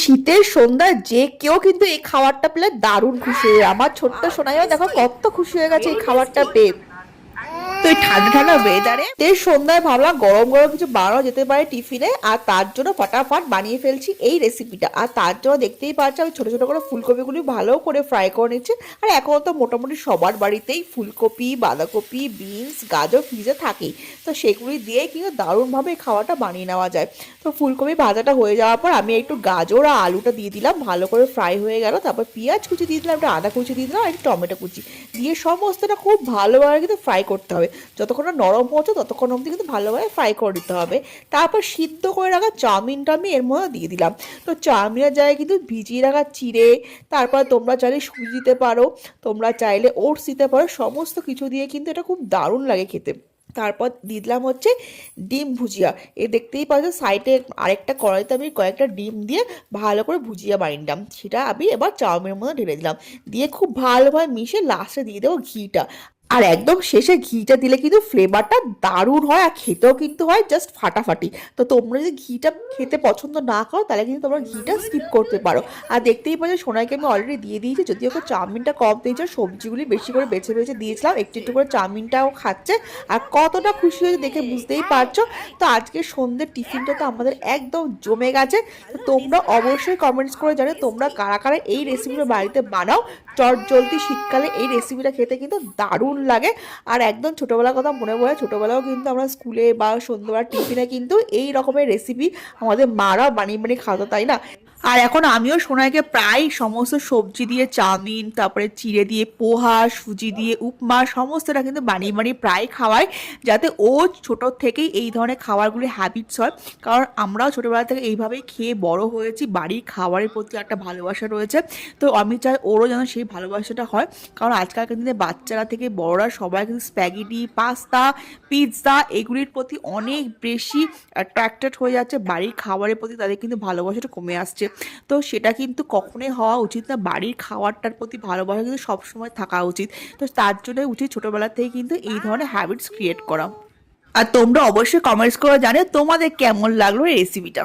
শীতের সন্ধ্যায় যে কেউ কিন্তু এই খাবারটা পেলে দারুণ খুশি হয়ে যায়। আমার ছোট্ট সোনাইও দেখো কত খুশি হয়ে গেছে এই খাবারটা পেয়ে। তো এই ঠান্ডা ঠান্ডা ওয়েদারে সন্ধ্যায় ভাবলাম গরম গরম কিছু বানানো যেতে পারে টিফিনে, আর তার জন্য ফটাফট বানিয়ে ফেলছি এই রেসিপিটা। আর তার জন্য দেখতেই পাচ্ছি আমি ছোট ছোট করে ফুলকপিগুলি ভালো করে ফ্রাই করে নিচ্ছি। আর এখন তো মোটামুটি সবার বাড়িতেই ফুলকপি, বাঁধাকপি, বিনস, গাজর ফ্রিজে থাকেই। তো সেগুলি দিয়ে কিন্তু দারুণভাবে এই খাবারটা বানিয়ে নেওয়া যায়। তো ফুলকপি ভাজাটা হয়ে যাওয়ার পর আমি একটু গাজর আর আলুটা দিয়ে দিলাম, ভালো করে ফ্রাই হয়ে গেল। তারপর পেঁয়াজ কুচি দিয়ে দিলাম, একটা আদা কুচি দিয়ে দিলাম, আর একটু টমেটো কুচি দিয়ে সমস্তটা খুব ভালোভাবে কিন্তু ফ্রাই করতে হবে। যতক্ষণ না নরম হচ্ছে ততক্ষণ অবধি কিন্তু ভালোভাবে ফ্রাই করে দিতে হবে। তারপর সিদ্ধ করে রাখা চাউমিনটা আমি এর মধ্যে দিয়ে দিলাম। তো চাউমিনের জায়গায় কিন্তু ভিজিয়ে রাখা চিড়ে, তারপর তোমরা চাইলে সুজি দিতে পারো, তোমরা চাইলে ওটস দিতে পারো, সমস্ত কিছু দিয়ে কিন্তু এটা খুব দারুণ লাগে খেতে। তারপর দিয়ে দিলাম হচ্ছে ডিম ভুজিয়া। দেখতেই পাচ্ছ সাইডে আরেকটা কড়াইতে আমি কয়েকটা ডিম দিয়ে ভালো করে ভুজিয়া বানিয়ে নিলাম, সেটা আমি এবার চাউমিনের মধ্যে ঢেলে দিলাম, দিয়ে খুব ভালোভাবে মিশিয়ে লাস্টে দিয়ে দেবো ঘিটা। আর একদম শেষে ঘিটা দিলে কিন্তু ফ্লেভারটা দারুণ হয়, আর খেতেও কিন্তু হয় জাস্ট ফাটাফাটি। তো তোমরা যদি ঘিটা খেতে পছন্দ না করো তাহলে কিন্তু তোমরা ঘিটা স্কিপ করতে পারো। আর দেখতেই পাচ্ছ সোনাইকে আমি অলরেডি দিয়ে দিয়েছি, যদি ওকে চাউমিনটা কম দিয়েছে, সবজিগুলি বেশি করে বেছে বেছে দিয়েছিলাম, একটু একটু করে চাউমিনটাও খাচ্ছে। আর কতটা খুশি হয়েছে দেখে বুঝতেই পারছো। তো আজকে সন্ধ্যের টিফিনটা তো আমাদের একদম জমে গেছে। তো তোমরা অবশ্যই কমেন্টস করে জানো তোমরা কারা কারা এই রেসিপিটা বাড়িতে বানাও। চট জলদি শীতকালে এই রেসিপিটা খেতে কিন্তু দারুণ লাগে। আর একদম ছোটোবেলার কথা মনে পড়ে, ছোটোবেলাও কিন্তু আমরা স্কুলে বা সন্ধ্যাবেলা টিফিনে কিন্তু এই রকমের রেসিপি আমাদের মারা বানিয়ে বানিয়ে খাওয়াতো, তাই না? আর এখন আমিও সোনাইকে প্রায় সমস্ত সবজি দিয়ে চাউমিন, তারপরে চিড়ে দিয়ে পোহা, সুজি দিয়ে উপমা, সমস্তটা কিন্তু বানিয়ে বানিয়ে প্রায় খাওয়াই, যাতে ও ছোট থেকেই এই ধরনের খাবারগুলি হ্যাবিটস হয়। কারণ আমরাও ছোটোবেলা থেকে এইভাবেই খেয়ে বড় হয়েছি, বাড়ির খাবারের প্রতি একটা ভালোবাসা রয়েছে। তো আমি চাই ওরও যেন সেই ভালোবাসাটা হয়। কারণ আজকালকার দিনে বাচ্চারা থেকে বড়রা সবাই কিন্তু স্প্যাগেটি, পাস্তা, পিৎজা এগুলির প্রতি অনেক বেশি অ্যাট্রাক্টেড হয়ে যাচ্ছে। বাড়ির খাবারের প্রতি তাদের কিন্তু ভালোবাসাটা কমে আসছে। তো সেটা কিন্তু কখনোই হওয়া উচিত না। বাড়ির খাবারটার প্রতি ভালোবাসা কিন্তু সবসময় থাকা উচিত। তো তার জন্যই উচিত ছোটোবেলা থেকে কিন্তু এই ধরনের হ্যাবিটস ক্রিয়েট করা। আর তোমরা অবশ্যই কমেন্টস করে জানিও তোমাদের কেমন লাগলো এই রেসিপিটা।